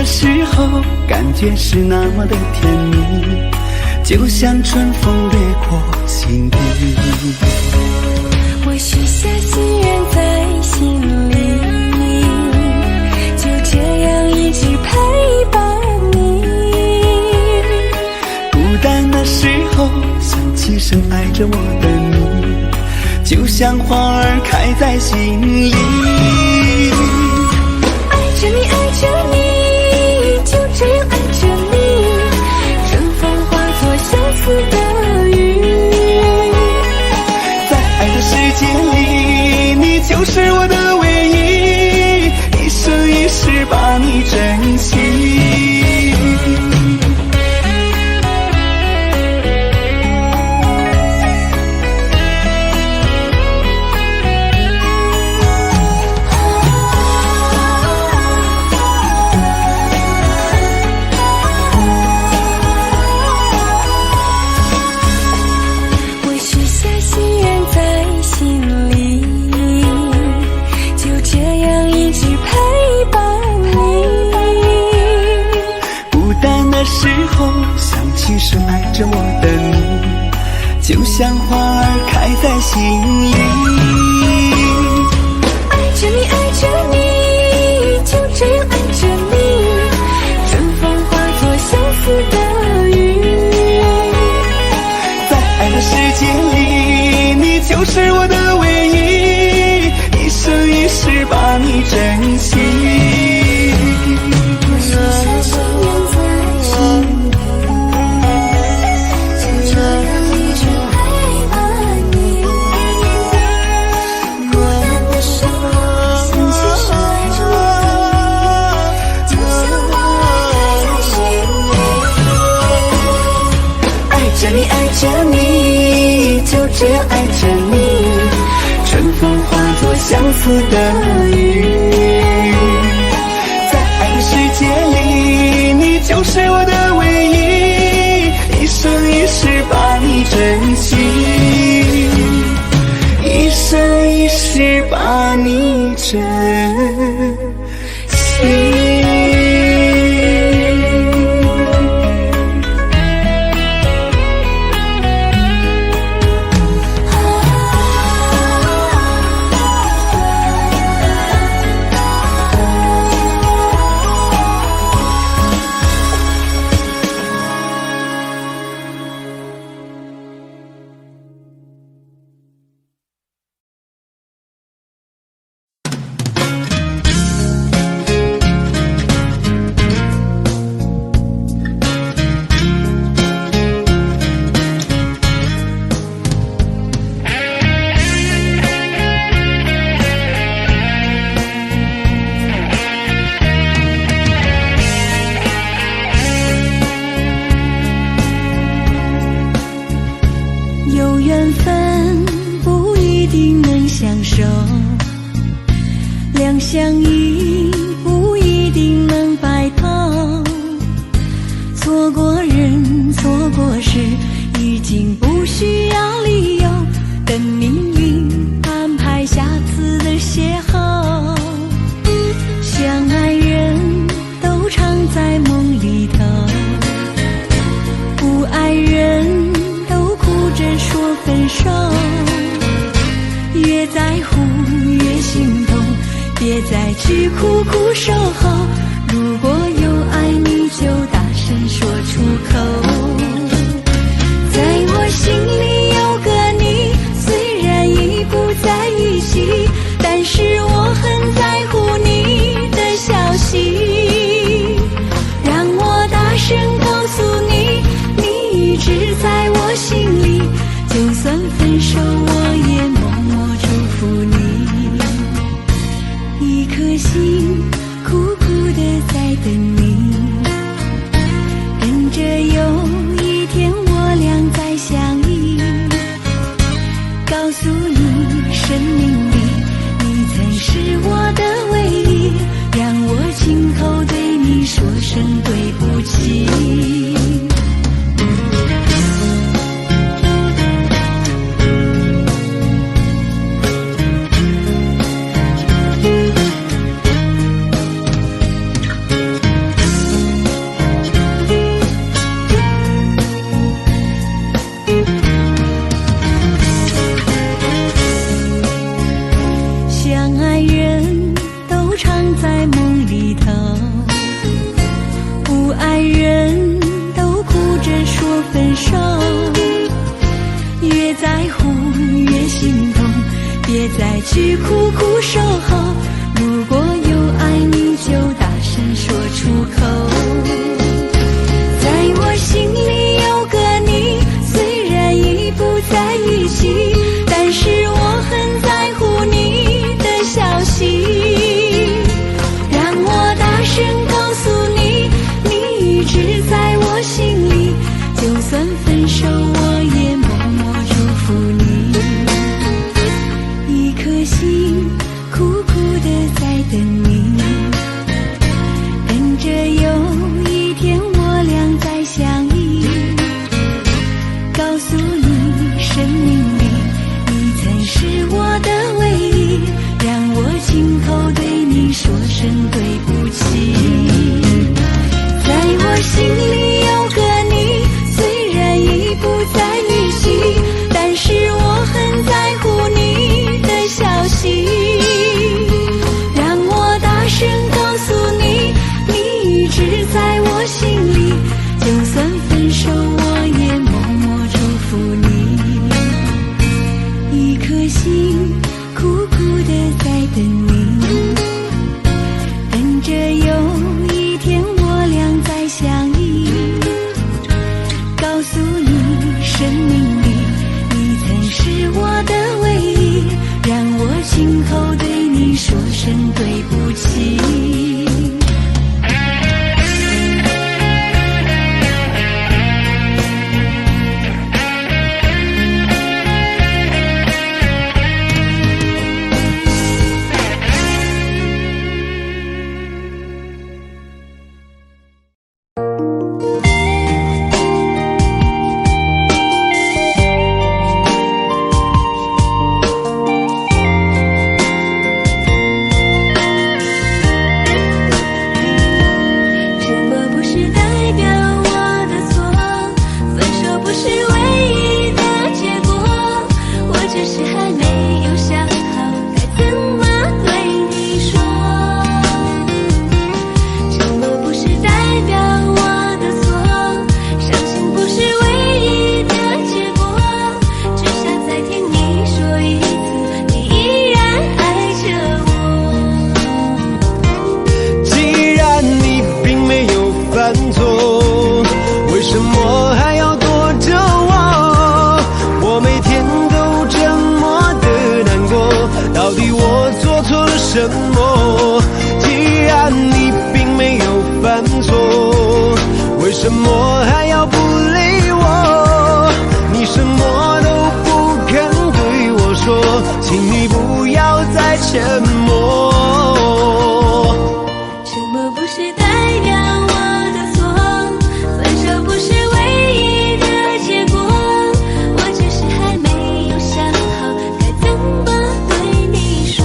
时候，感觉是那么的甜蜜，就像春风掠过心底。我许下心愿在心里，就这样一直陪伴你。孤单的时候，想起深爱着我的你，就像花儿开在心里。爱着你，爱着你，就这样爱着你，春风化作相思的雨。在爱的世界里，你就是我的唯一，一生一世把你珍惜。时候想起深爱着我的你，就像花儿开在心里。爱着你，爱着你，就这样爱着你，春风化作相思的雨。在爱的世界里，你就是我的唯一，一生一世把你珍惜。爱着你，就这样爱着你，春风化作相思的雨。在爱的世界里，你就是我的唯一，一生一世把你珍惜，一生一世把你珍惜。爱人都哭着说分手，越在乎越心痛，别再去苦苦守候。如果有爱你就大声说出口。在我心里有个你，虽然已不在一起，但是我很在乎你的消息。让我大声告诉你，你一直在我心里，就算分手我也默默祝福你。一颗心苦苦的在等你，等着有一天我俩再相依。告诉你生命里你曾是我的唯一，让我亲口对你说声对不起。在我心里有个你，虽然已不在一起，但是我很在乎你的消息。让我大声告诉你，你一直在我心里，就算分手我也默默祝福你。一颗心苦苦的在等你，等着有一天我俩再相依。告诉你生命里你曾是我的唯一，让我亲口对你说声对不起。什么？既然你并没有犯错，为什么还要不理我？你什么都不肯对我说，请你不要再沉默。沉默不是代表我的错，分手不是唯一的结果，我只是还没有想好该怎么对你说。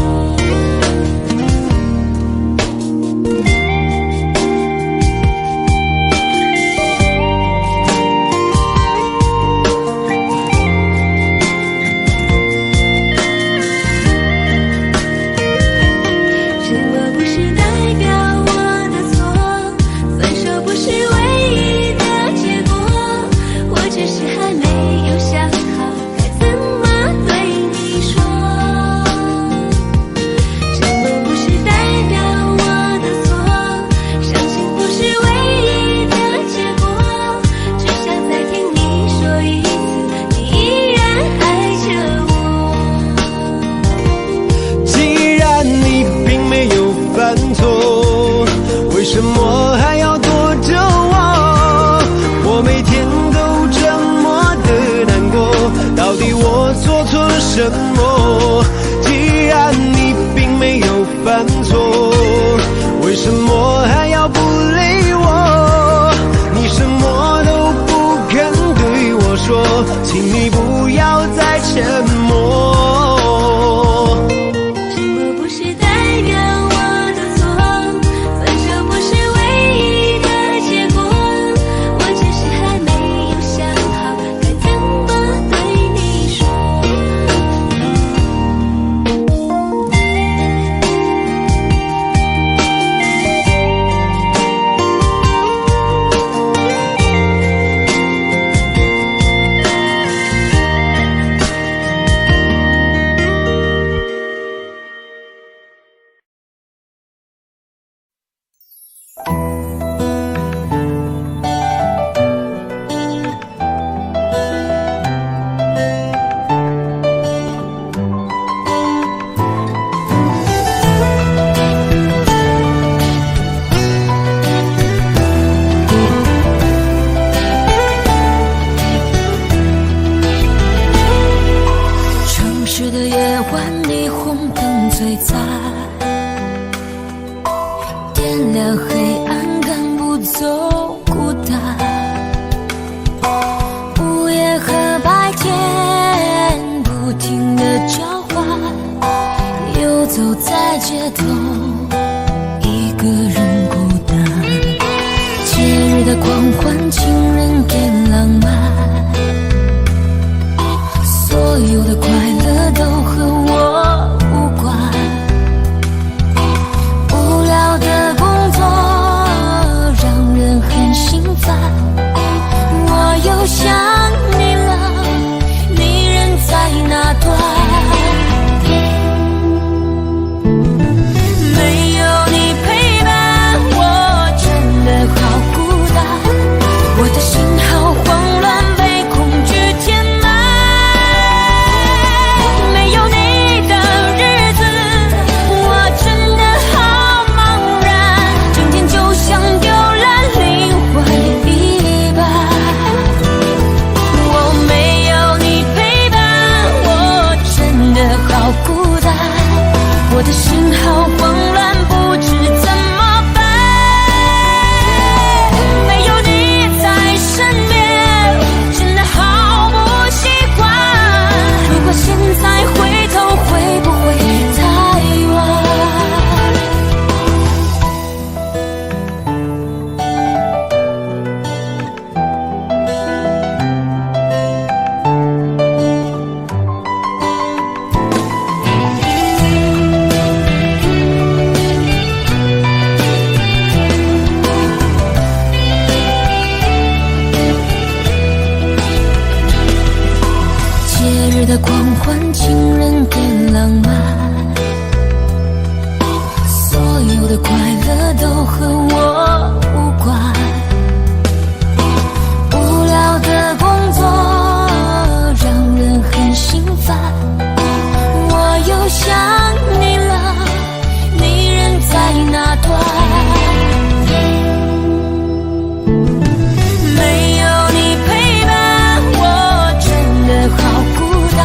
为什么还要躲着我？我每天都这么的难过，到底我做错了什么？既然你并没有犯错，为什么还要不理我？你什么都不肯对我说，请你不要再沉默。街头，一个人孤单。节日的狂欢，情人给浪漫，所有的快乐都和我无关。无聊的工作让人很心烦，我又想你了，你人在哪端？没有你陪伴，我真的好孤单，我的心好慌乱，被恐惧填满。没有你的日子，我真的好茫然，整天就像丢了灵魂一般。我没有你陪伴，我真的好孤单，我的心好慌乱，不知怎么办。没有你在身边，真的好不习惯。如果现在回头，会不会太晚？节日的狂欢，情人给浪漫，所有的快乐都和我无关。无聊的工作让人很心烦，我又想你了，你人在哪端？没有你陪伴，我真的好孤单，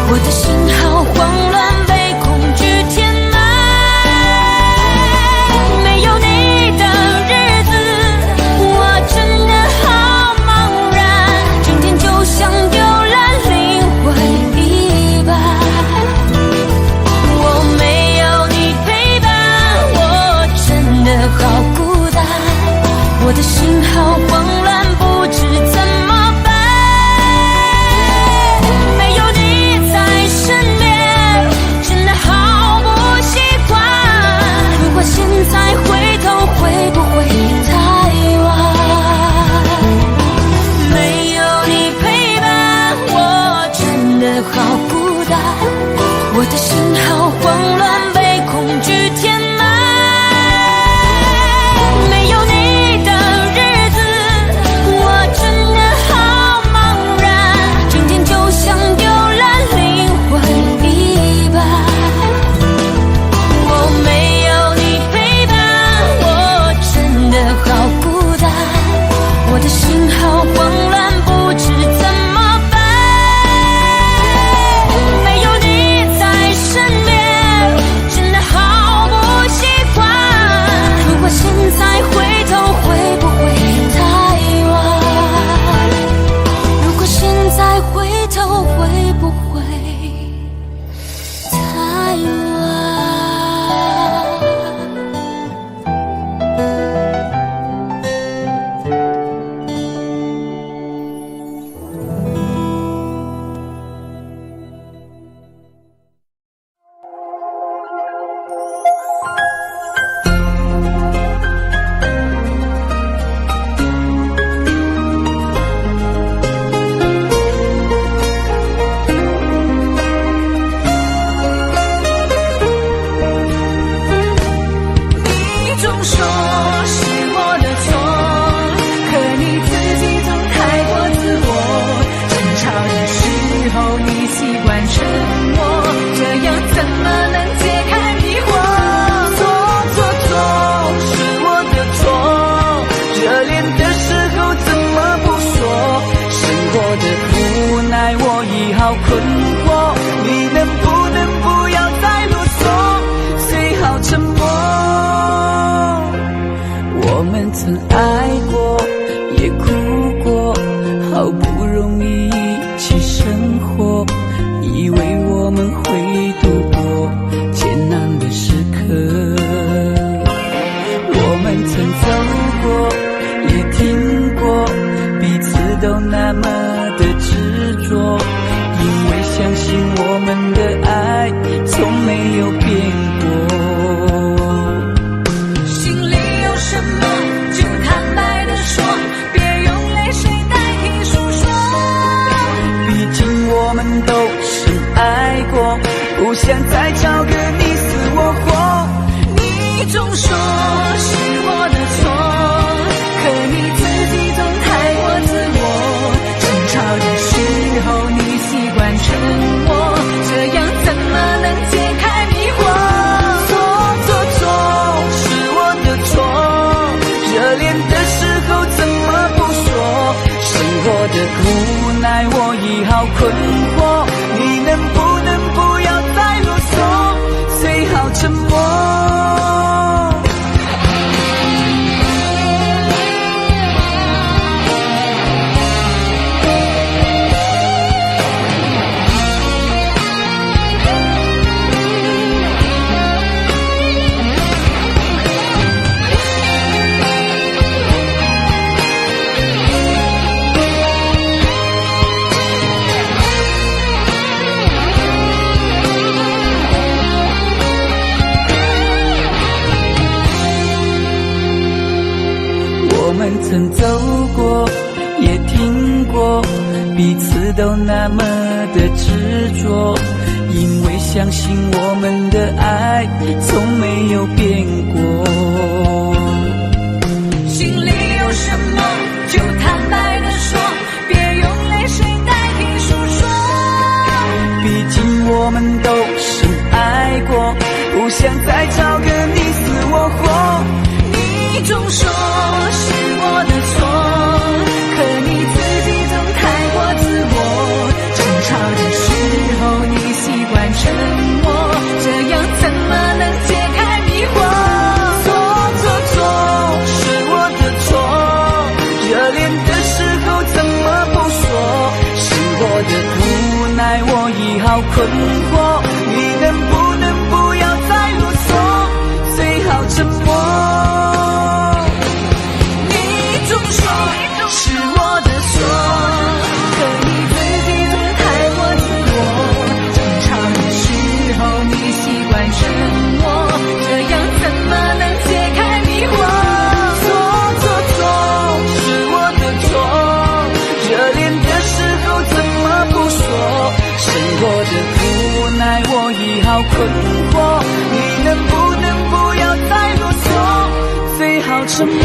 我的心好慌乱，被恐惧填满。没有你的日子，我真的好茫然，整天就像丢了灵魂一般。我没有你陪伴，我真的好孤单，我的心好慌乱，不知怎么办。没有你在身边，真的好不习惯。如果现在回头，会不会太晚？没有你陪伴，我真的好孤单，我的心好慌乱，被恐惧填满。没有你的日子，我真的好茫然，整天就像丢了灵魂一般。我没有你陪伴，我真的好孤单，我的心好慌乱，不知怎么办。没有你在身边，真的好不习惯。如果现在回头，会不会太晚？如果现在回头，会不会太晚？你总说是我的错，可你自己总太过自我。争吵的时候你习惯沉默，这样怎么能解开迷惑？错，是我的错，热恋的时候怎么不说？生活的无奈我已好困惑，你能不能不要再啰嗦，最好沉默。我们曾爱过，也哭过，好不容易一起生活，以为我们会度过艰难的时过，也听过，彼此都那么的执着，因为相信我们的爱从没有变过。心里有什么就坦白地说，别用泪水代替诉说。毕竟我们都深爱过，不想再找个你死我活。你总说是我的错，可你自己总太过自我。争吵的时候你习惯沉默，这样怎么能解开迷惑？错是我的错，热恋的时候怎么不说？生活的无奈我已好困惑，你能不能不要再啰嗦，最好沉默。我们曾走过，也听过，彼此都那么的执着，因为相信我们的爱从没有变过。心里有什么就坦白地说，别用泪水代替诉说。毕竟我们都深爱过，不想再找个你死我活。你总说是我的错，可你自己总太过自我。争吵的时候你习惯沉默，这样怎么能解开迷惑？错是我的错，热恋的时候怎么不说？生活的无奈我已好困惑，你能不能不要再啰嗦，最好沉默。是我的错，可你自己总太过自我。争吵的时候你习惯沉默，这样怎么能解开迷惑？错是我的错，热恋的时候怎么不说？生活的无奈我已好困惑，你能不能不要再啰嗦，最好沉默。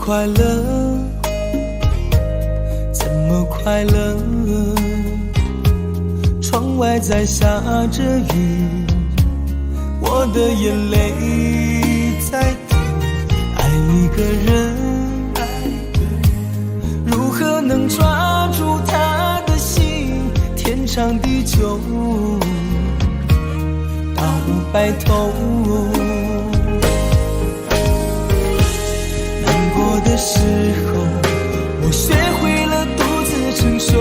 快乐，怎么快乐？窗外在下着雨，我的眼泪在滴。爱一个人，如何能抓住他的心？天长地久，到白头。的时候，我学会了独自承受，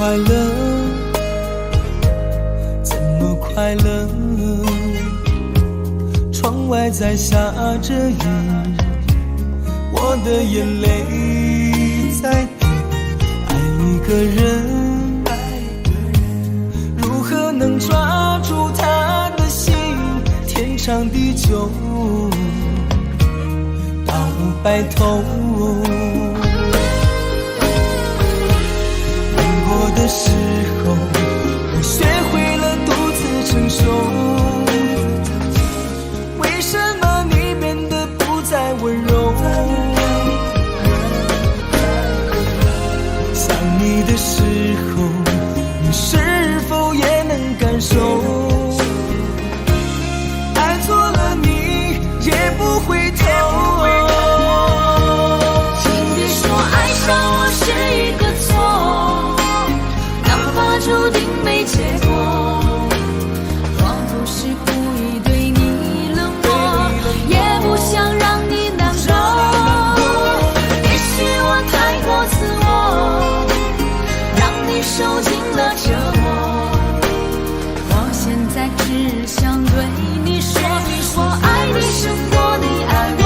快乐？怎么快乐？窗外在下着雨，我的眼泪在滴。爱一个人，如何能抓住他的心？天长地久，到白头。难过的时候，我学会了独自承受。为什么你变得不再温柔？想你的时候，你是否也能感受？爱错了你也不回头。请别说爱上我是一个错，哪怕注定没结果。我不是故意对你冷漠，也不想让你难过。也许我太过自我，让你受尽了折磨。我现在只想对你说，我爱你胜过你爱我。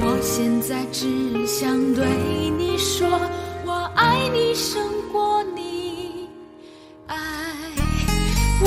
我现在只想对你说，我爱你胜过你爱我。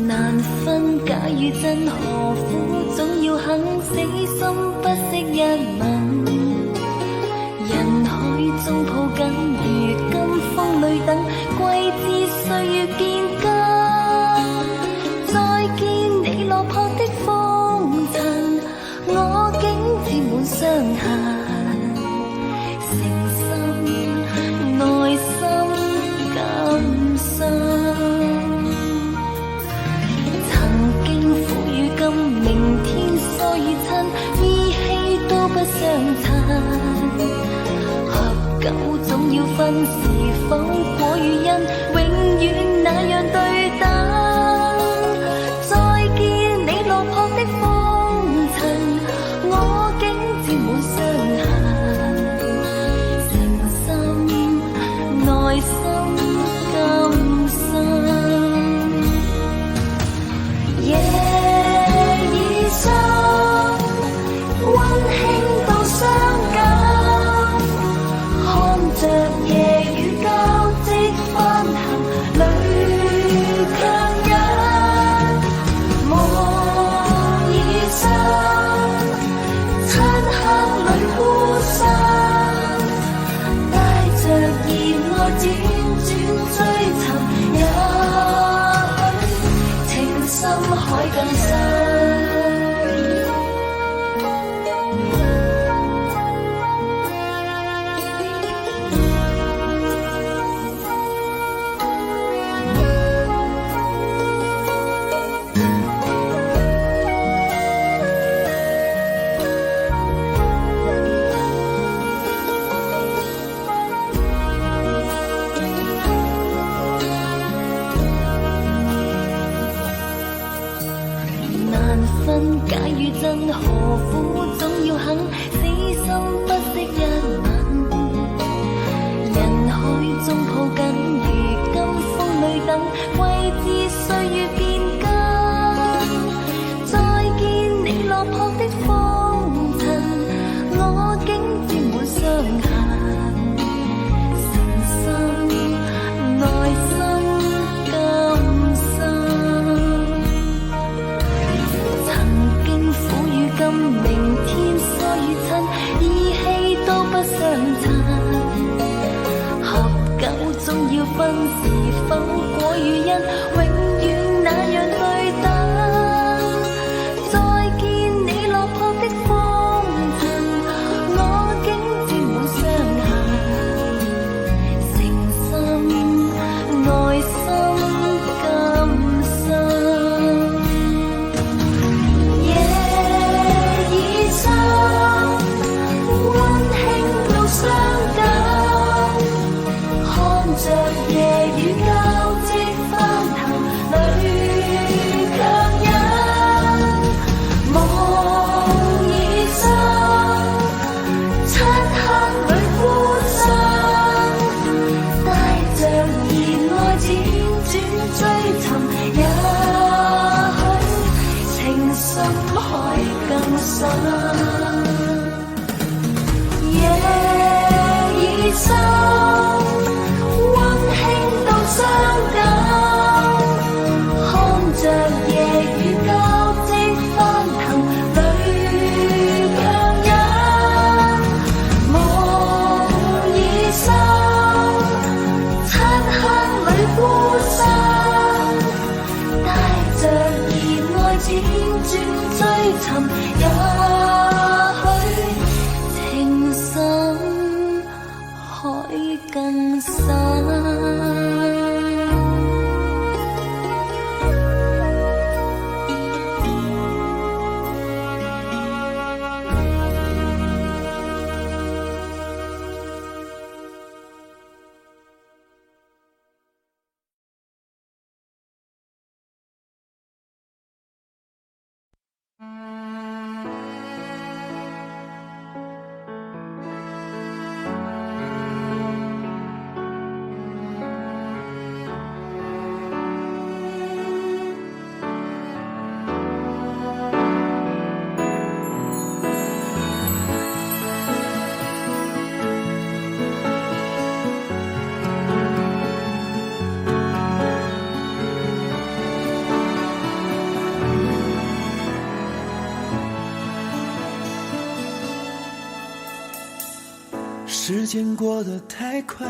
難分假與真，何苦總要肯死心不息一吻？人海中抱緊，如今風裏等，季節歲月變更。再見你落魄的風塵，我竟沾滿傷痕，誠心內心感傷。明天疏與親，依稀都不相襯。合久總要分，是否果與因，永遠那樣對等。再見你落魄的風塵，我竟沾滿傷痕，誠心內心感傷。溫馨到傷感，看着夜雨交織翻行，淚強忍，無疑心，漆黑裏孤身，帶着熱愛輾轉追尋，也許情深海更深。假與真，何苦總要肯死心不息一吻？人海中抱緊，如今風裏等，季節歲月變更。再見你落魄的風塵，我竟沾滿傷痕，誠心內心相殘。合久總要分，是否果與因永遠那樣對等？再見你落魄的風塵，我竟沾滿傷痕。誠心愛心甘心，夜已深，溫馨到傷感，看着夜雨交織翻騰，淚強忍，夢已深，漆黑裏孤身，帶着熱愛輾轉追尋，也許情深海更深。夜已深，溫馨到傷感，看着夜雨交織翻騰，淚強忍，夢已深，漆黑裏孤身，帶着熱愛輾轉追尋，也許情深海更深。时间过得太快，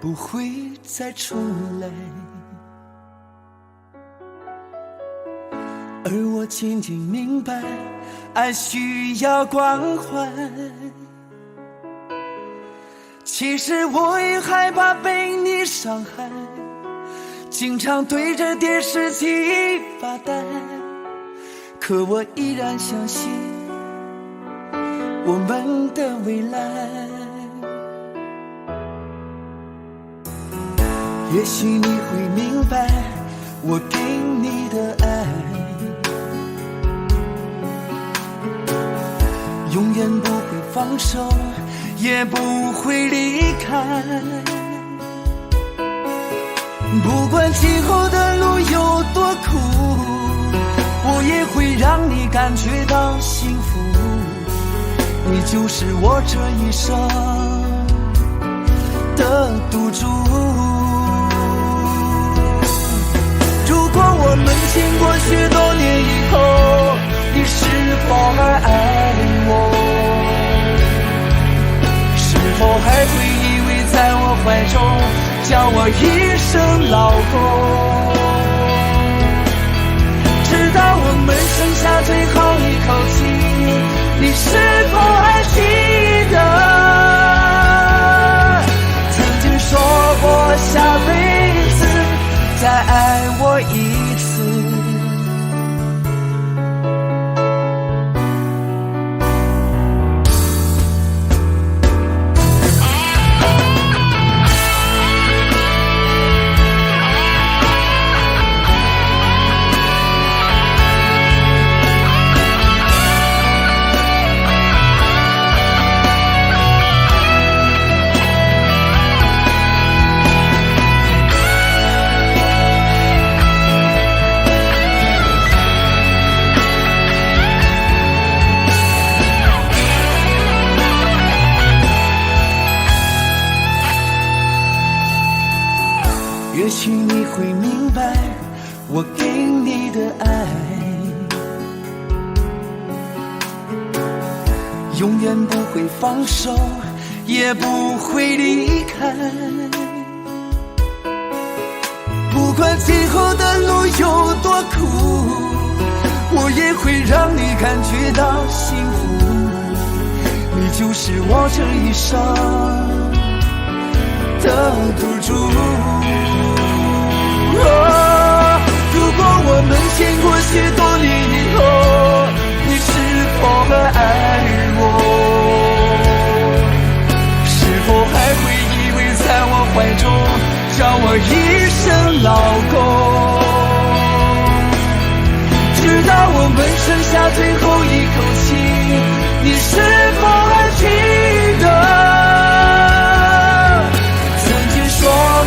不会再重来，而我渐渐明白，爱需要关怀。其实我也害怕被你伤害，经常对着电视机发呆，可我依然相信我们的未来。也许你会明白我给你的爱，永远不会放手，也不会离开。不管今后的路有多苦，我也会让你感觉到幸福。你就是我这一生的赌注。如果我们经过许多年以后，你是否还爱我？是否还会依偎在我怀中，叫我一声老公？直到我们剩下最后一口气，你是否还记得曾经说过下辈子再爱我一次？也许你会明白我给你的爱，永远不会放手，也不会离开。不管最后的路有多苦，我也会让你感觉到幸福。你就是我这一生的赌注。如果我们经过许多年以后，你是否还爱我？是否还会依偎在我怀中，叫我一声老公？直到我们剩下最后一口气，你是否还记得曾经说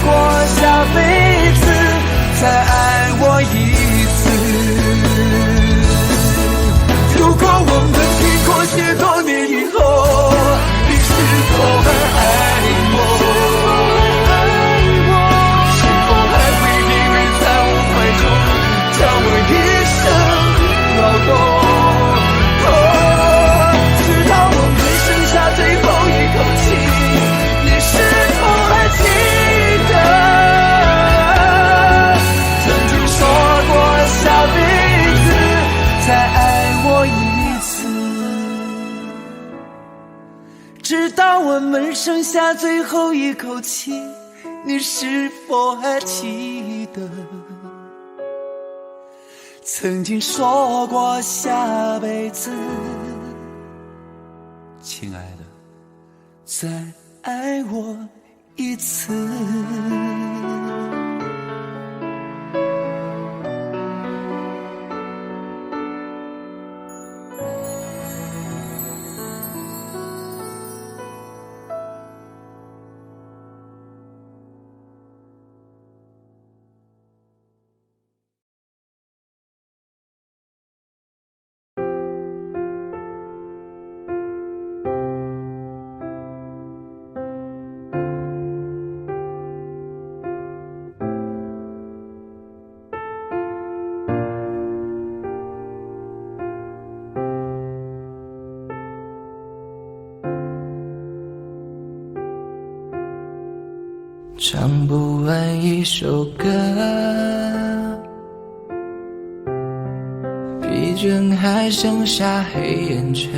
过下辈子再爱我一次？如果我们经过许多年以后，你是否还爱我？是否还会依偎在我怀中，叫我一声老公？直到我们剩下最后一口气，你是否还记得曾经说过下辈子再爱我一次？直到我们剩下最后一口气，你是否还记得曾经说过下辈子，亲爱的，再爱我一次？唱不完一首歌，疲倦还剩下黑眼圈，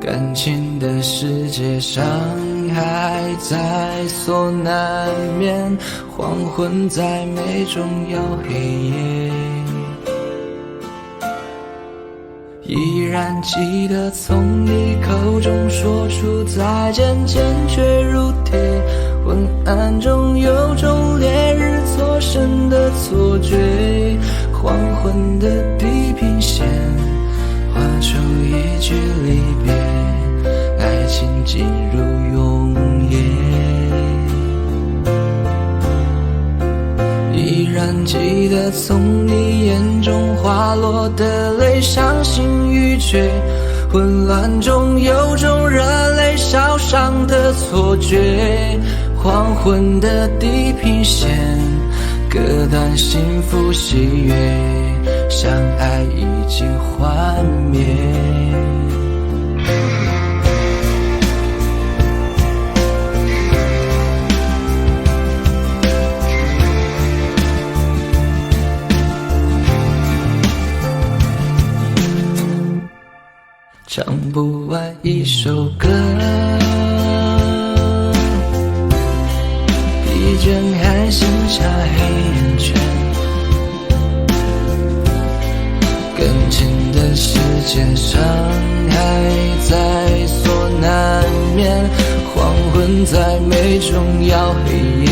感情的世界伤害在所难免，黄昏在眉中摇黑夜。依然记得从你口中说出再见，坚决如铁。昏暗中有种烈日灼身的错觉，黄昏的地平线画出一句离别，爱情进入永夜。依然记得从你眼中滑落的泪，伤心欲绝，混乱中有种热泪烧伤的错觉，黄昏的地平线割断幸福喜悦，相爱已经幻灭。唱不完一首歌，疲倦还剩下黑眼圈，感情的世界伤害在所难免，黄昏在眉中摇黑夜。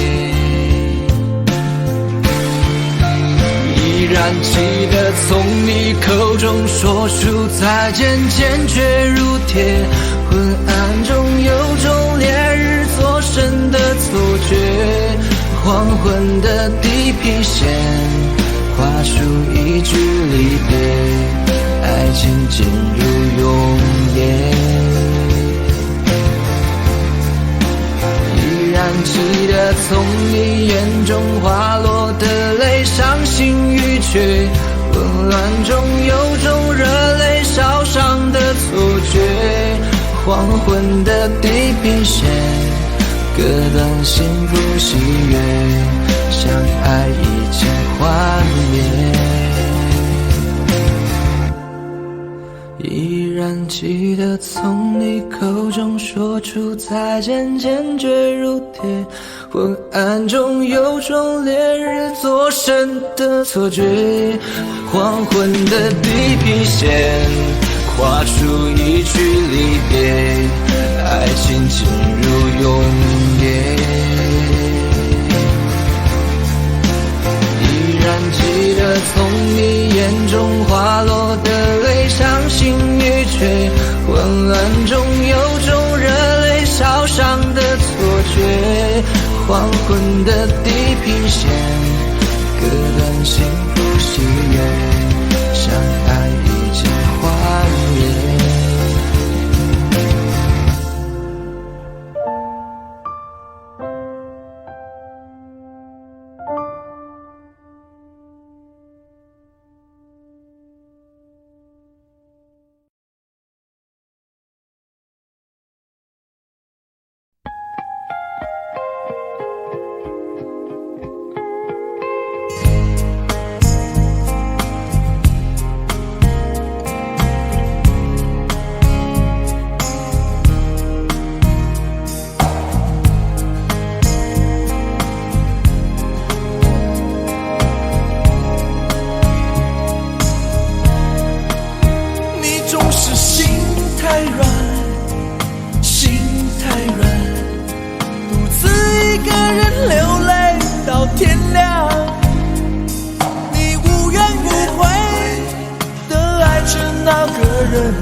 依然记得从你口中说出再见，坚决如铁，昏暗中有种烈日灼身的错觉，黄昏的地平线画出一句离别，爱情进入永夜。依然记得从你眼中滑落的泪，伤心欲绝，混乱中有种热泪烧伤的错觉，黄昏的地平线，割断幸福喜悦，相爱已经幻灭。依然记得从你口中说出再见，坚决如铁，昏暗中有种烈日灼身的错觉。黄昏的地平线，画出一句离别，爱情进入永夜。依然记得从你眼中滑落的泪，伤心欲坠，混乱中有种热泪烧伤的错觉。黄昏的地平线，割断幸福喜悦，相爱已经幻灭。天亮，你无怨无悔的爱着那个人，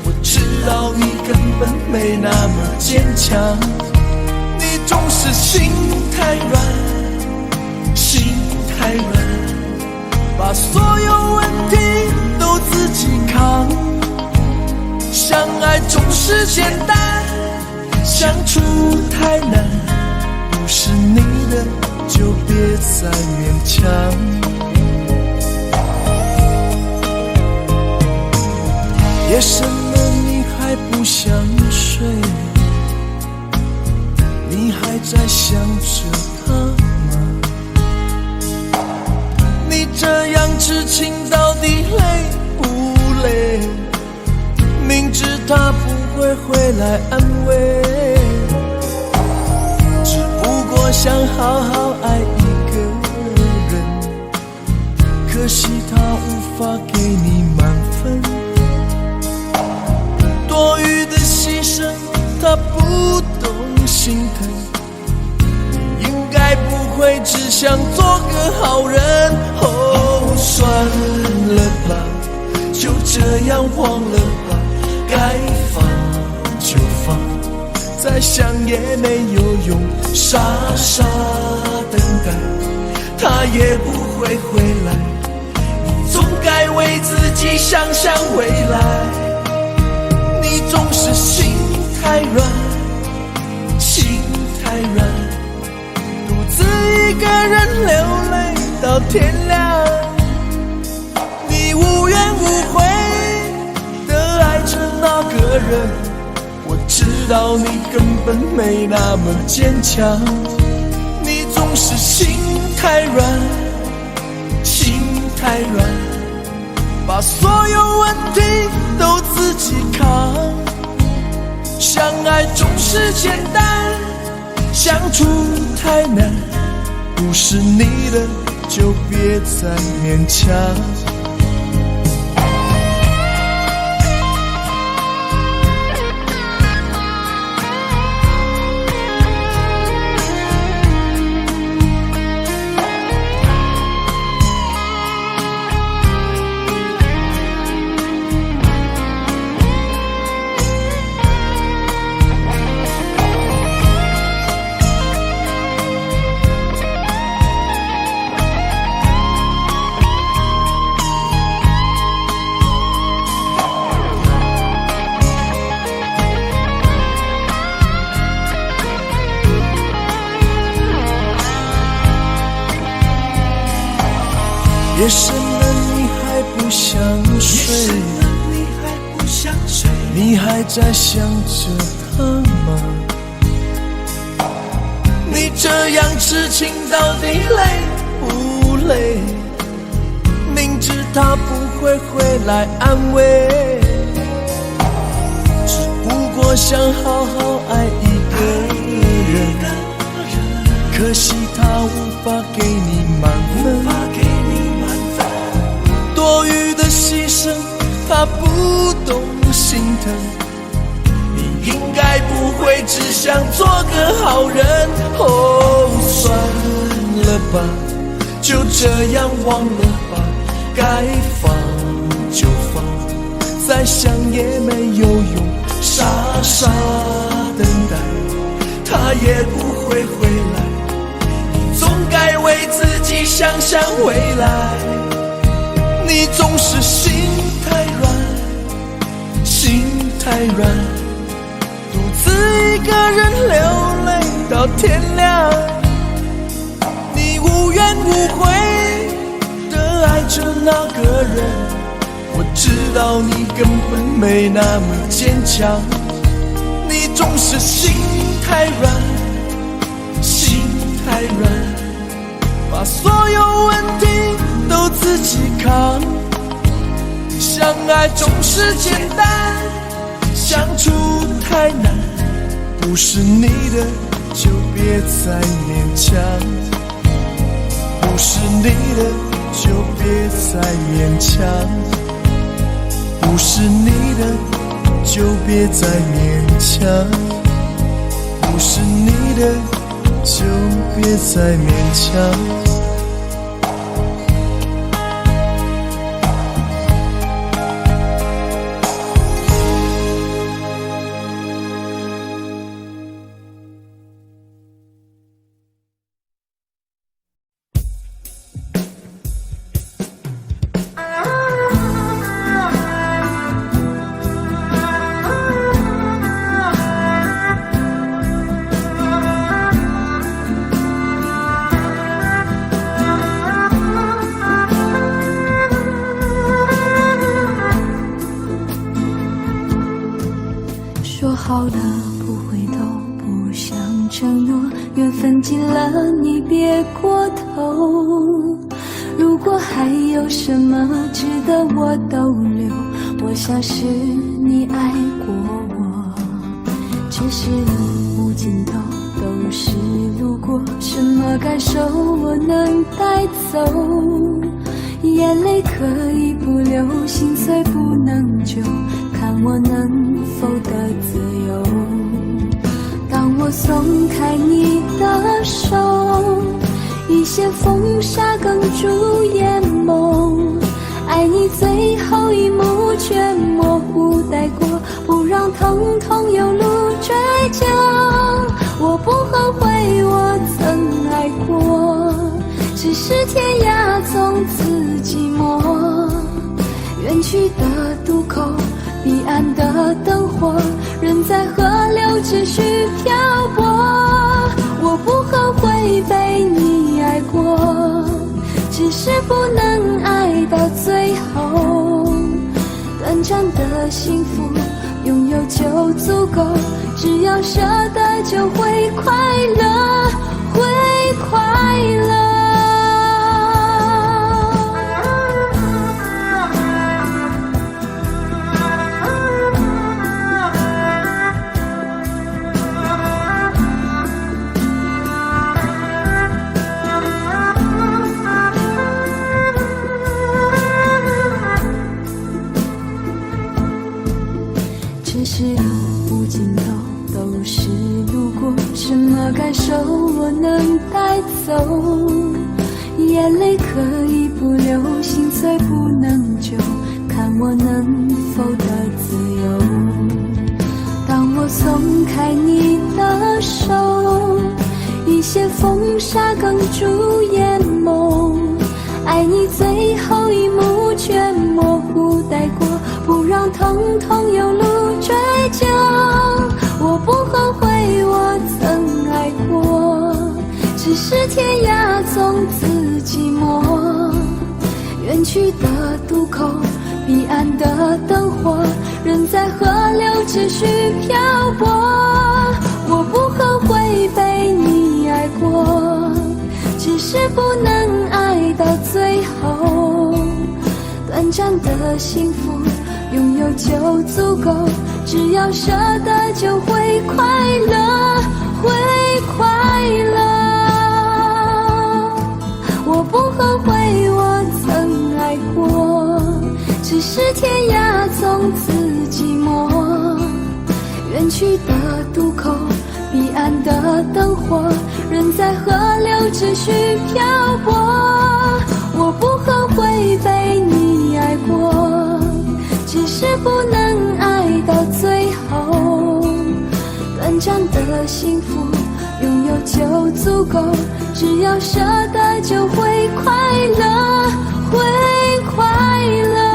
我知道你根本没那么坚强，你总是心太软，心太软，把所有问题都自己扛，相爱总是简单，相处太难，不是你的就别再勉强。夜深了你还不想睡，你还在想着他吗？你这样痴情到底累不累？明知他不会回来安慰，想好好爱一个人，可惜他无法给你满分，多余的牺牲他不懂心疼，你应该不会只想做个好人。哦，算了吧，就这样忘了吧，该放就放，再想也没有用，傻傻等待，他也不会回来，你总该为自己想想未来。你总是心太软，心太软，独自一个人流泪到天亮，你无怨无悔的爱着那个人，我知道你根本没那么坚强，你总是心太软，心太软，把所有问题都自己扛，相爱总是简单，相处太难，不是你的就别再勉强。夜深了你还不想睡，你还在想着他吗？你这样痴情到底累不累？明知他不会回来安慰，只不过想好好爱一个人，可惜他无法给你满分，多余的牺牲他不懂心疼，你应该不会只想做个好人。哦，算了吧，就这样忘了吧，该放就放，再想也没有用，傻傻等待他也不会回来，你总该为自己想想未来。你总是心太软，心太软，独自一个人流泪到天亮，你无怨无悔的爱着那个人，我知道你根本没那么坚强，你总是心太软，心太软，把所有问题都自己扛。相爱总是简单，相处太难，不是你的就别再勉强，不是你的就别再勉强，不是你的就别再勉强，不是你的就别再勉强。说好了不回头，不想承诺，缘分尽了你别过头。如果还有什么值得我逗留，我想是你爱过我，只是路无尽头，都是路过，什么感受我能带走？眼泪可以不流，心碎不能救，看我能否得自由。当我松开你的手，一线风沙哽住眼眸，爱你最后一幕却模糊带过，不让疼痛有路追究。我不后悔我曾爱过，只是天涯从此寂寞，远去的渡口，彼岸的灯火，人在河流只需漂泊。我不后悔被你爱过，只是不能爱到最后。短暂的幸福拥有就足够，只要舍得就会快乐，会快乐。只是路无尽头，都是路过，什么感受我能带走？眼泪可以不流，心碎不能救，看我能否得自由。当我松开你的手，一线风沙哽住眼眸，爱你最后一幕却模糊带过，不让疼痛有路追究。我不后悔我曾爱过，只是天涯从此寂寞，远去的渡口，彼岸的灯火，人在河流只需漂泊。我不后悔被你爱过，只是不能爱到最后。短暂的幸福拥有就足够，只要舍得就会快乐，会快乐。我不后悔我曾爱过，只是天涯从此寂寞。远去的渡口，彼岸的灯火，人在河流只需漂泊。我不后悔被你爱过，只是不能爱到最后。短暂的幸福拥有就足够，只要舍得就会快乐，会快乐。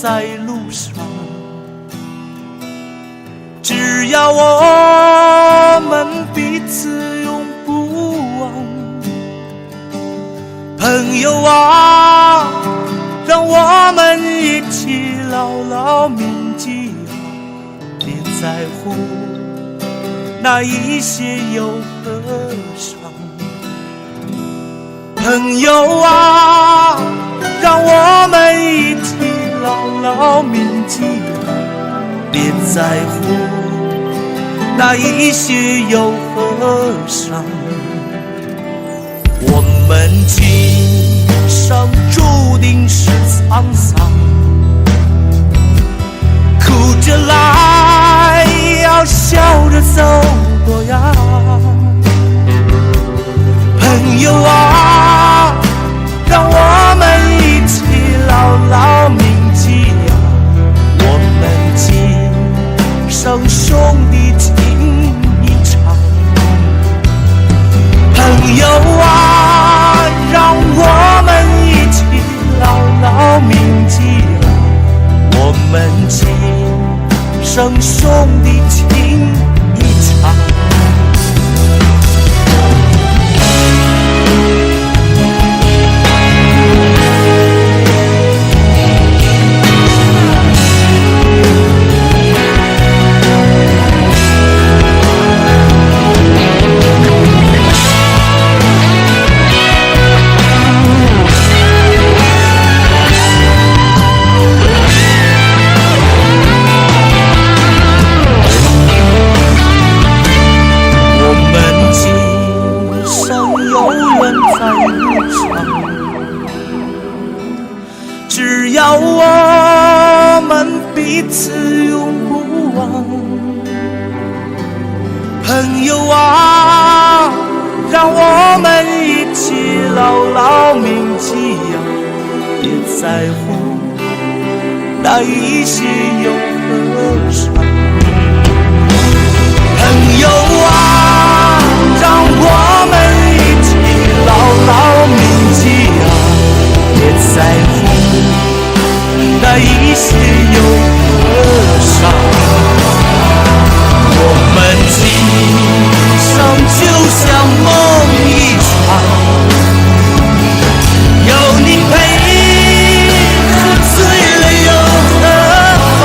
在路上，只要我们彼此永不忘。朋友啊，让我们一起牢牢铭记，别在乎那一些忧和伤。朋友啊，让我们一起牢牢铭记，别在乎那一些忧和伤。我们今生注定是沧桑，哭着来，要笑着走多呀。朋友啊，让我们一起牢牢铭记呀，我们今生兄弟情一场。朋友啊，让我们一起牢牢铭记呀，我们今生兄弟情一场。只要我们彼此永不忘。朋友啊，让我们一起牢牢铭记呀，别在乎那一些忧和伤。朋友啊，让我们一起牢牢铭记呀，别在乎那一些忧和伤。我们今生就像梦一场，有你陪，喝醉了又何妨？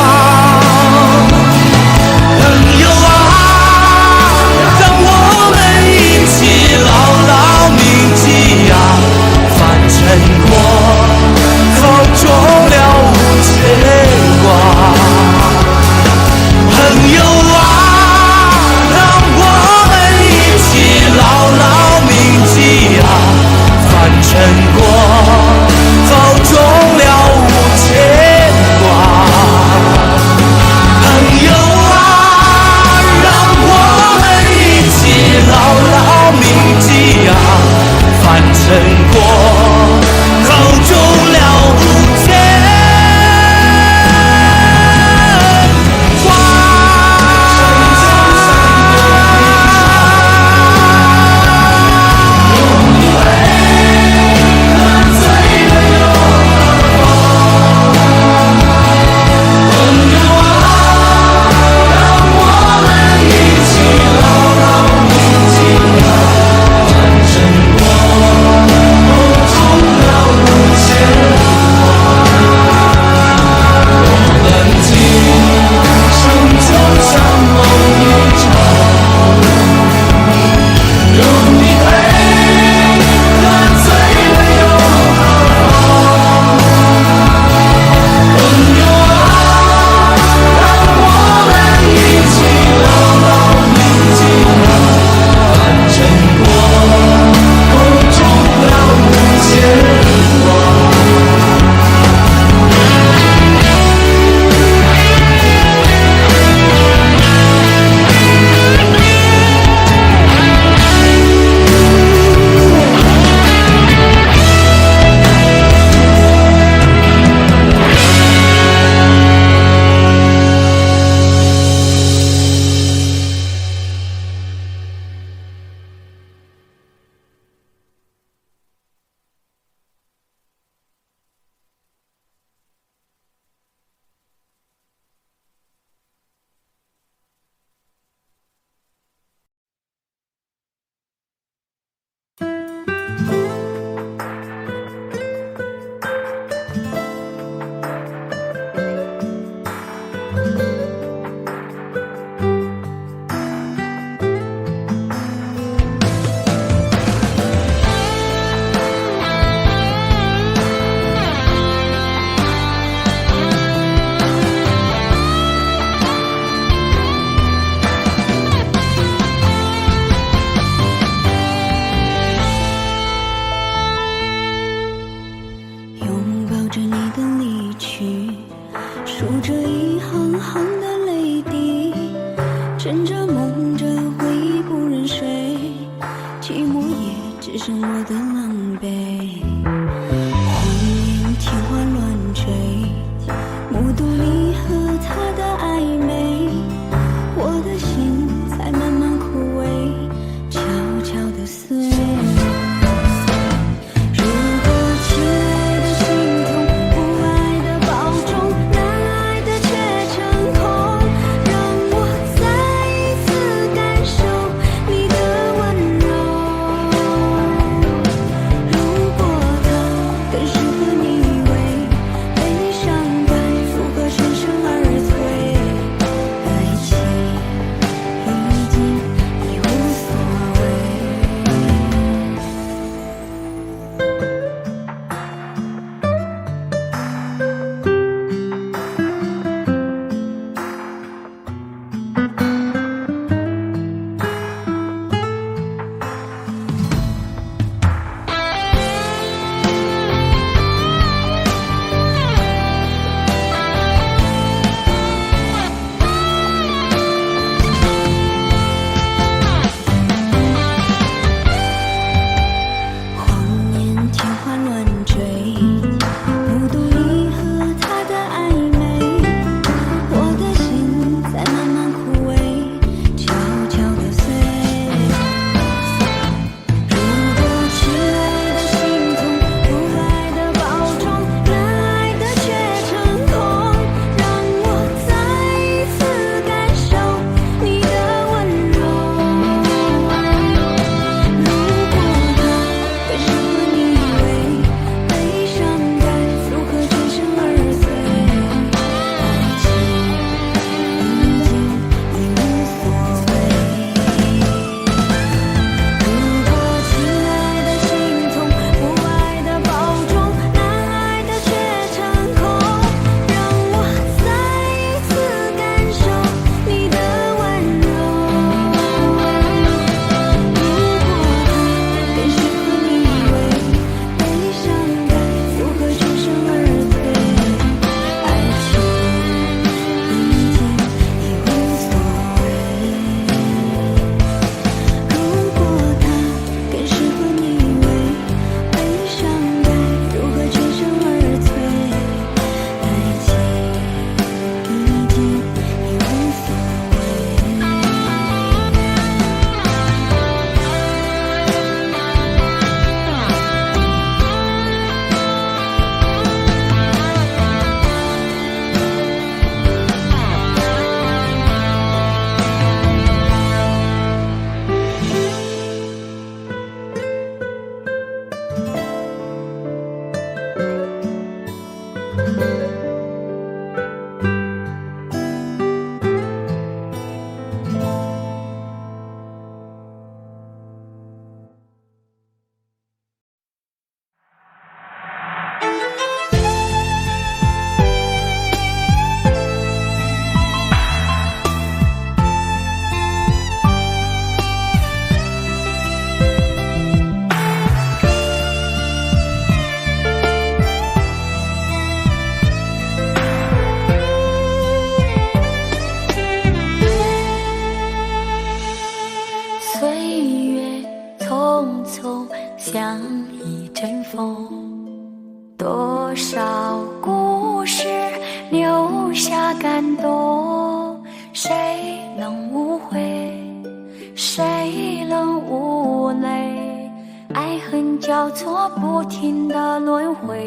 错不停的轮回，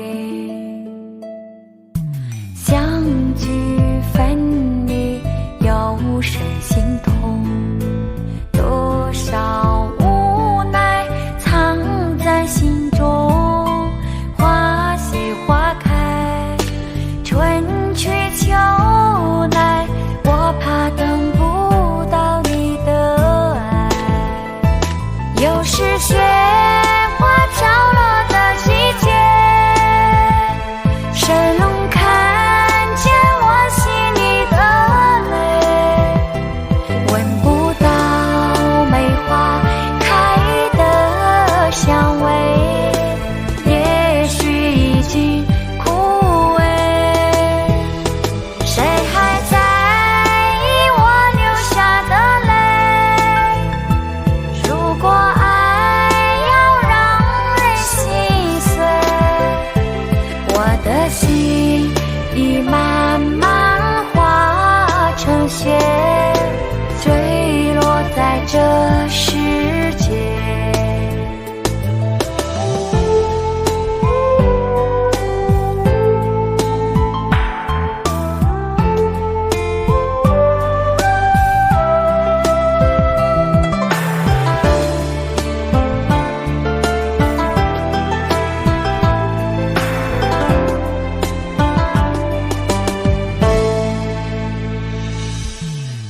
相聚分离有谁心痛，多少无奈藏在心中，花谢花开，春去秋来，我怕等不到你的爱。又是雪花飘落的季节，神龙看见我心里的泪，闻不到梅花开的香味，也许已经枯萎。谁还在意我流下的泪？如果爱要让人心碎，我的心已慢慢化成雪，坠落在这世界。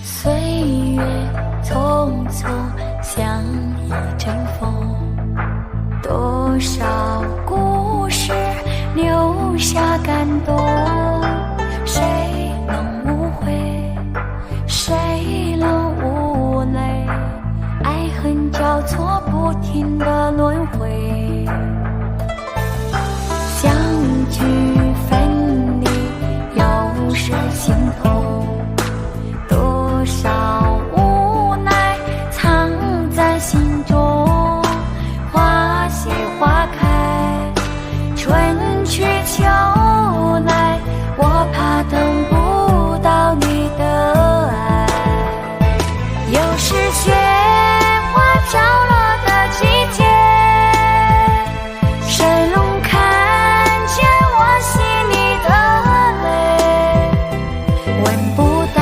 岁月匆匆像一阵风，多少故事留下感动，谁能无悔，谁能无泪，爱恨交错不停的轮回，相聚分离有谁心痛，多少无奈藏在心中，花谢花开，春去秋来，我怕等不到你的爱。又是雪花飘落的季节，神龙看见我心里的泪，闻不到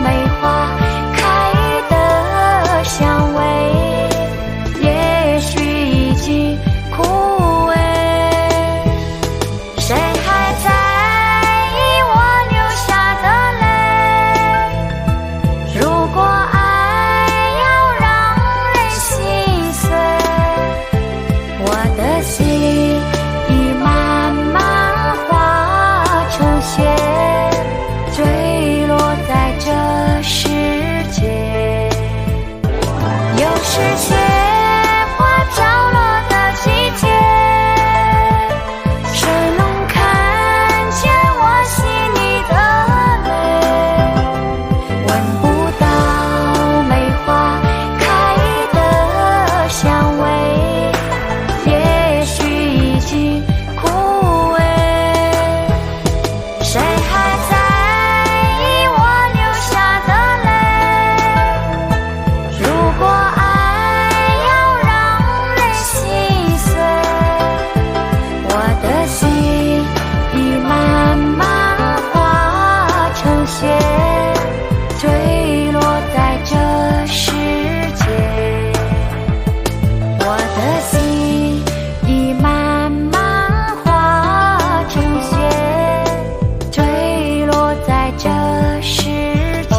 梅花开的香味，也许已经枯萎。谁还在意我流下的泪？如果爱要让人心碎，我的心已慢慢化成雪，坠落在这世界。又是雪花飘落的季节，神龙看见我心里的泪，闻不到梅花开的香味，也许已经枯萎。谁还在意我流下的泪？如果爱要让人心碎，我的心已慢慢化成雪，坠落在这世界。我的心已慢慢化成雪，坠落在这世界。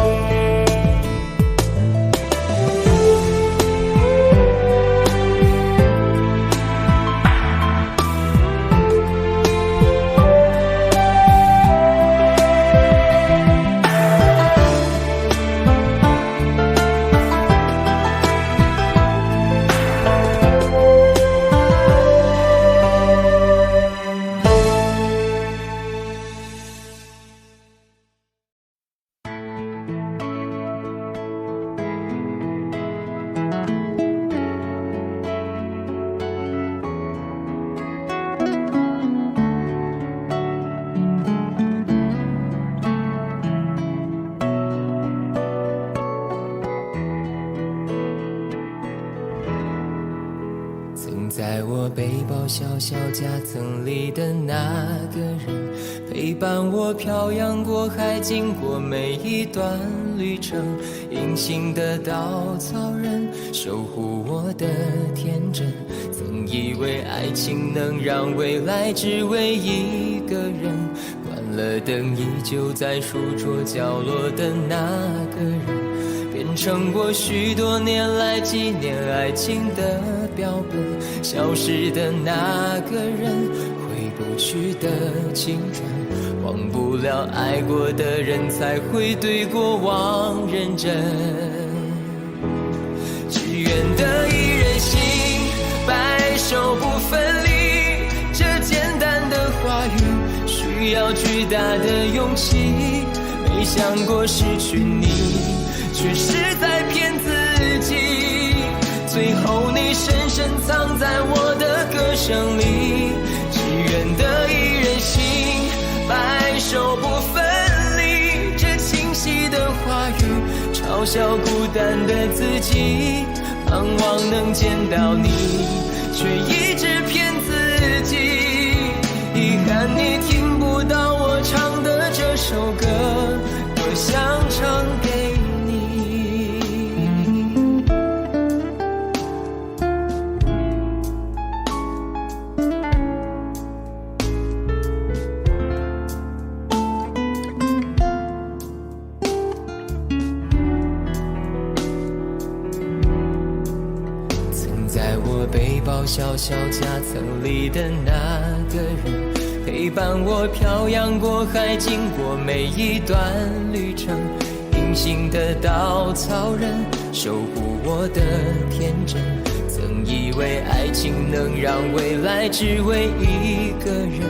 背包小小夹层里的那个人，陪伴我漂洋过海，经过每一段旅程。隐形的稻草人，守护我的天真。曾以为爱情能让未来只为一个人，关了灯依旧在书桌角落的那个人，变成我许多年来纪念爱情的标本。消失的那个人，回不去的青春，忘不了爱过的人，才会对过往认真。只愿得一人心，白首不分离，这简单的话语需要巨大的勇气。没想过失去你，却是在骗自己。最后你深深藏在我的歌声里，只愿得一人心，白首不分离。这清晰的话语嘲笑孤单的自己，盼望能见到你，却一直骗自己。遗憾你听不到我唱的这首歌，多想唱给你。曾在我背包小小夹层里的那个人，陪伴我漂洋过海，经过每一段旅程。隐形的稻草人，守护我的天真。曾以为爱情能让未来只为一个人，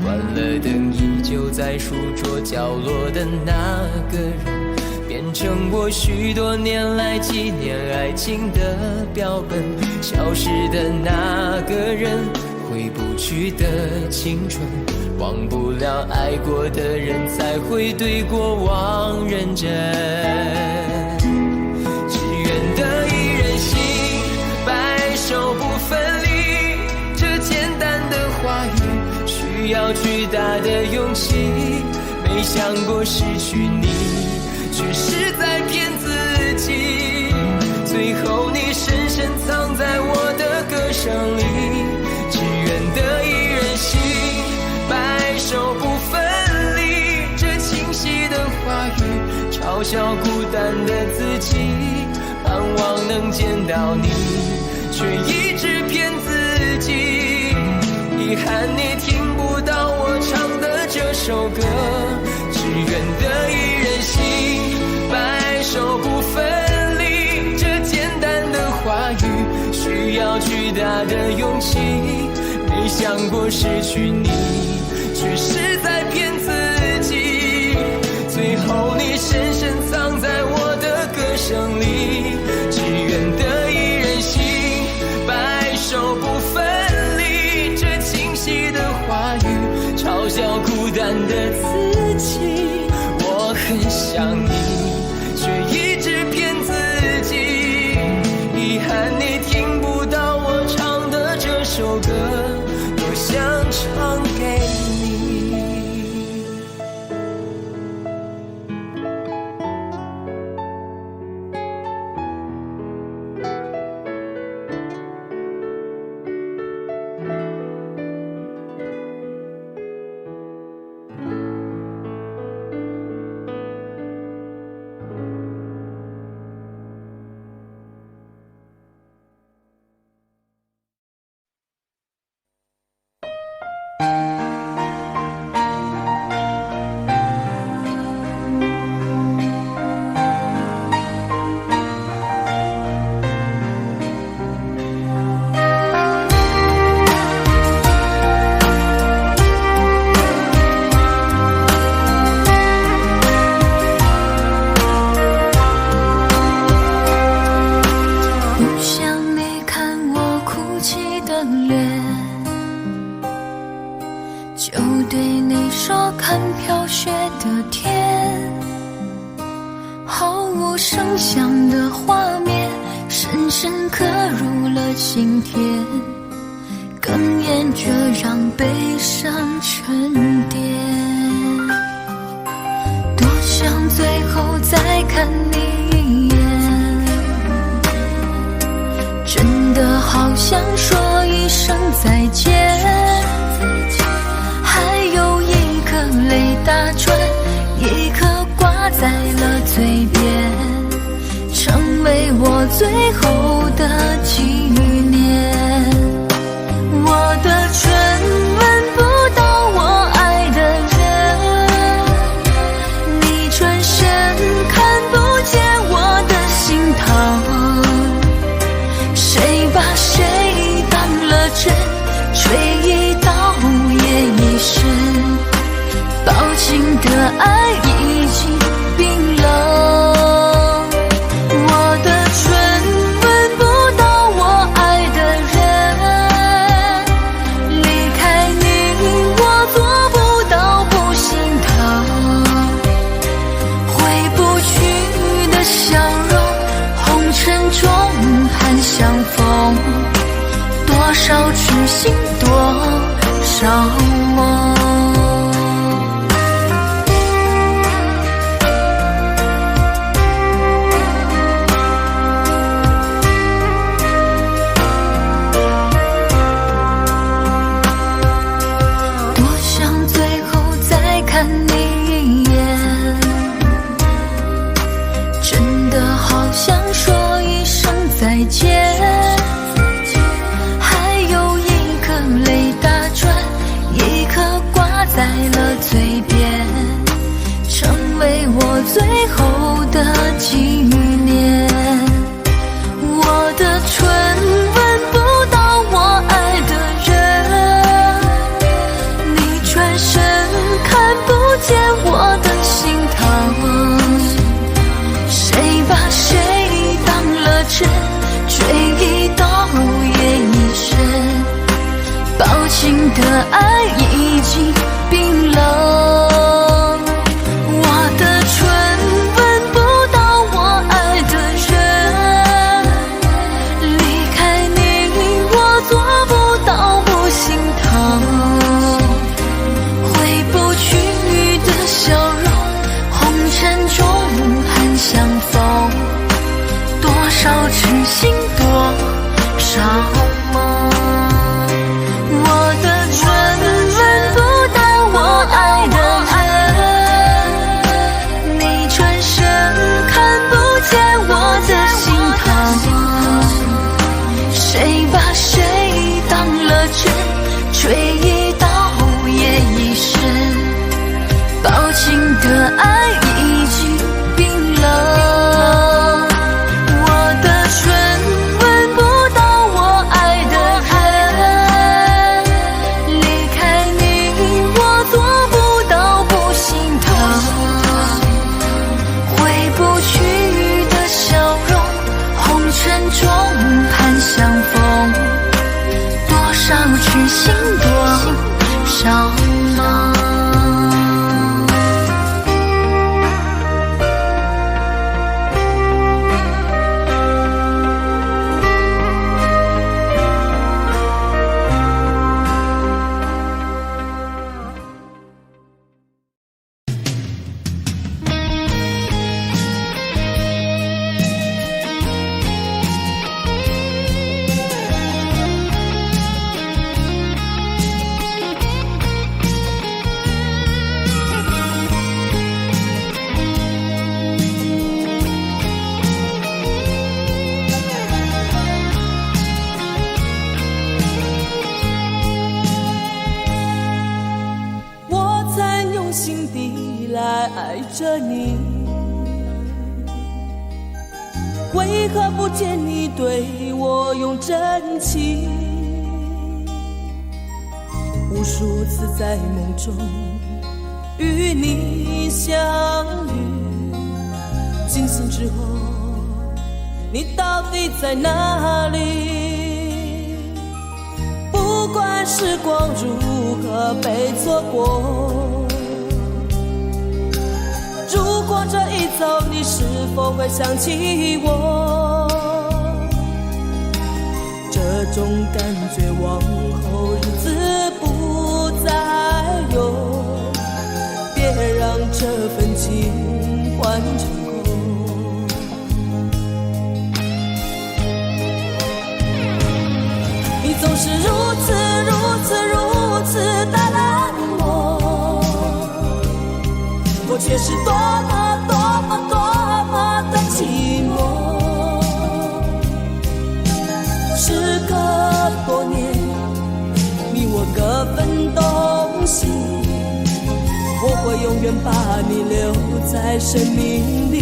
关了灯依旧在书桌角落的那个人，变成我许多年来纪念爱情的标本。消失的那个人，回不去的青春，忘不了爱过的人，才会对过往认真。只愿得一人心，白首不分离。这简单的话语需要巨大的勇气。没想过失去你，却是在骗自己。最后你深深藏在我的歌声里，只愿得一人心，白首不分离。这清晰的话语嘲笑孤单的自己，盼望能见到你，却一直骗自己。遗憾你听不到我唱的这首歌，只愿得一人心，白首不分离。这简单的话语需要巨大的勇气。没想过失去你，却是在骗自己。最后你深深藏在我的歌声里，只愿得一人心，白首不分离。这清晰的话语嘲笑孤单的自己。我很想你，却一直骗自己。遗憾你听不到我唱的这首歌，多想唱给你。想的画面深深刻入了心田，歌眼着让悲伤沉淀，多想最后再看你一眼，真的好想说一声再见，还有一颗泪打转，一颗挂在了嘴边，成为我最后的纪念。我的唇吻不到我爱的人，你转身看不见我的心疼，谁把谁当了真，吹一刀也一生，抱紧的爱已经冰冷。我的唇吻不到我爱的人，离开你我做不到不心疼，回不去的笑容，红尘中含相逢，多少痴心多少梦。看你一眼，真的好想说一声再见，还有一颗泪打转，一颗挂在了嘴边，成为我最后的纪念。我的唇吻不到我爱的人，你转身看不见我的心疼，谁把谁当了真，吹一刀也一生，抱紧的爱已经冰冷。我的唇吻不到我爱的人，离开你我做不到不心疼，回不去的笑容，红尘中含相逢，多少痴心多少梦。我的唇吻不到我爱的人，你转身看不见我的心疼，谁把谁当了真，吹一刀也一生，抱紧的爱已经冰冷。我的唇吻不到我爱的人，离开你我做不到不心疼，回不去的笑容，红尘中含相逢，多少痴心多少梦。爱着你，为何不见你对我用真情？无数次在梦中与你相遇，惊醒之后，你到底在哪里？不管时光如何被错过，如果这一走，你是否会想起我？这这种感觉往后日子不再有，别让这份情换成空。你总是如此的冷漠，我却是多么的寂寞。时隔多年，你我各分东西，我会永远把你留在生命里。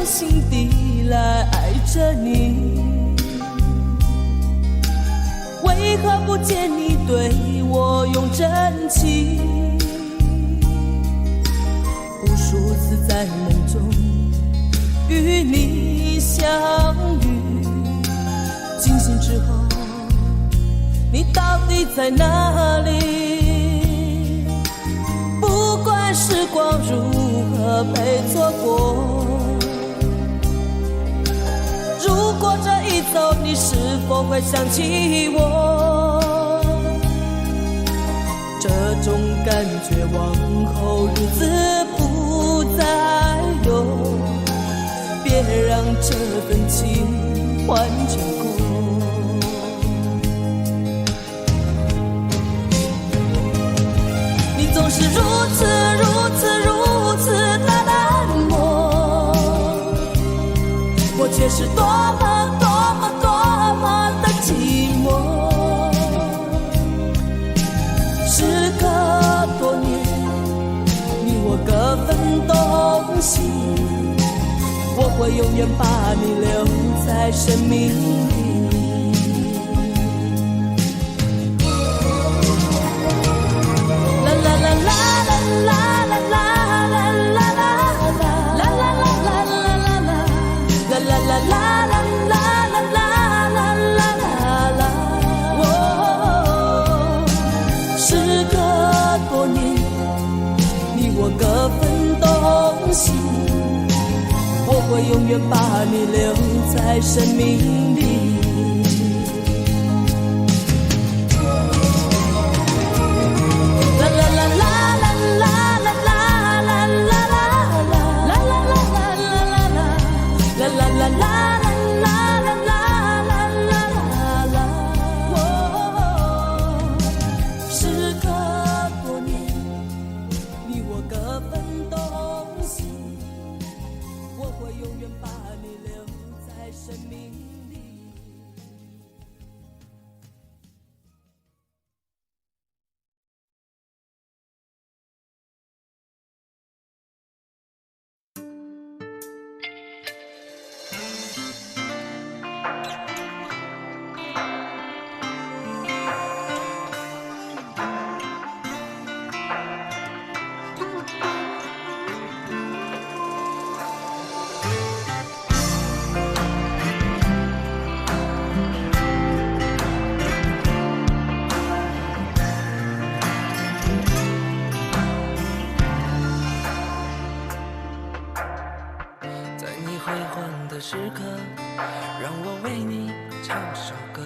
心底来爱着你，为何不见你对我用真情？无数次在梦中与你相遇，惊醒之后，你到底在哪里？不管时光如何被错过，如果这一走，你是否会想起我？这种感觉往后日子不再有，别让这份情换成空。你总是如此的冷漠，我却是多么的寂寞。时隔多年，你我各分东西，我会永远把你留在生命里。啦啦啦啦啦啦啦啦。各分东西，我会永远把你留在生命里。啦啦啦啦啦啦啦啦啦啦啦啦啦啦啦啦啦。时刻，让我为你唱首歌。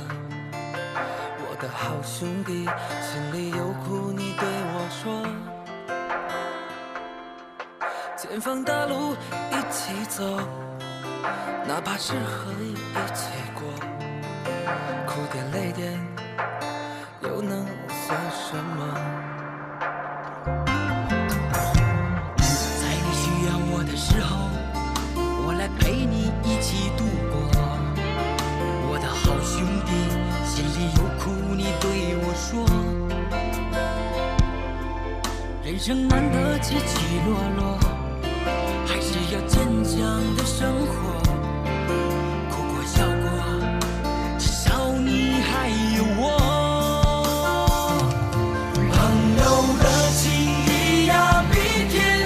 我的好兄弟，心里有苦你对我说。前方大路一起走，哪怕是和一起过，哭点泪点又能算什么？在你需要我的时候，我来陪你一起度过。我的好兄弟，心里有苦你对我说。人生难得起起落落，还是要坚强的生活。哭过笑过，至少你还有我。朋友的情谊呀，比天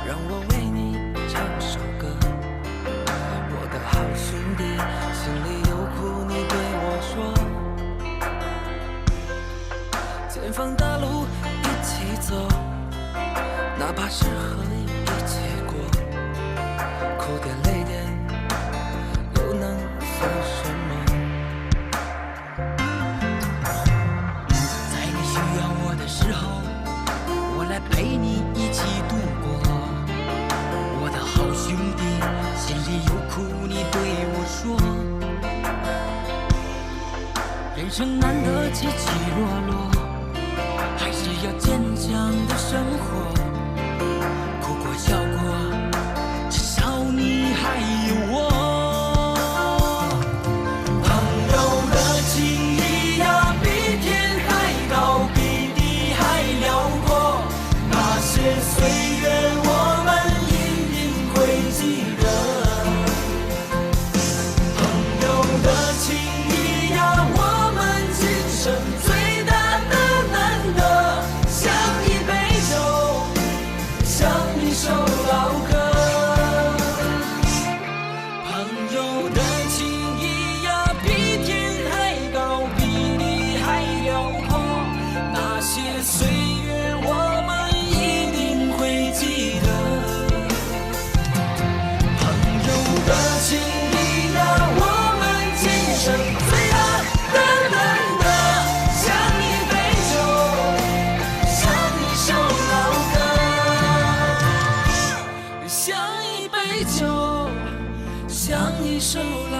让我为你唱首歌。我的好兄弟，心里有苦你对我说。前方大路一起走，哪怕是和你一起过，哭点泪点又能算什么？在你需要我的时候，我来陪你一起度过。我的好兄弟，心里有苦你对我说。人生难得起起落落，还是要坚强的生活。哭过笑过，至少你还有我。朋友的情谊呀，比天还高，比地还辽阔。那些岁月我们一定会记得。朋友的情谊呀，我们今生最大的难得，像一杯酒，像一首老歌。朋友的情谊呀，比天还高，比地还辽阔。那些岁月我们一定会记得。朋友的情谊呀，我们今生最大的难得，像一杯酒，像一首老歌，像一杯酒，像一首老歌。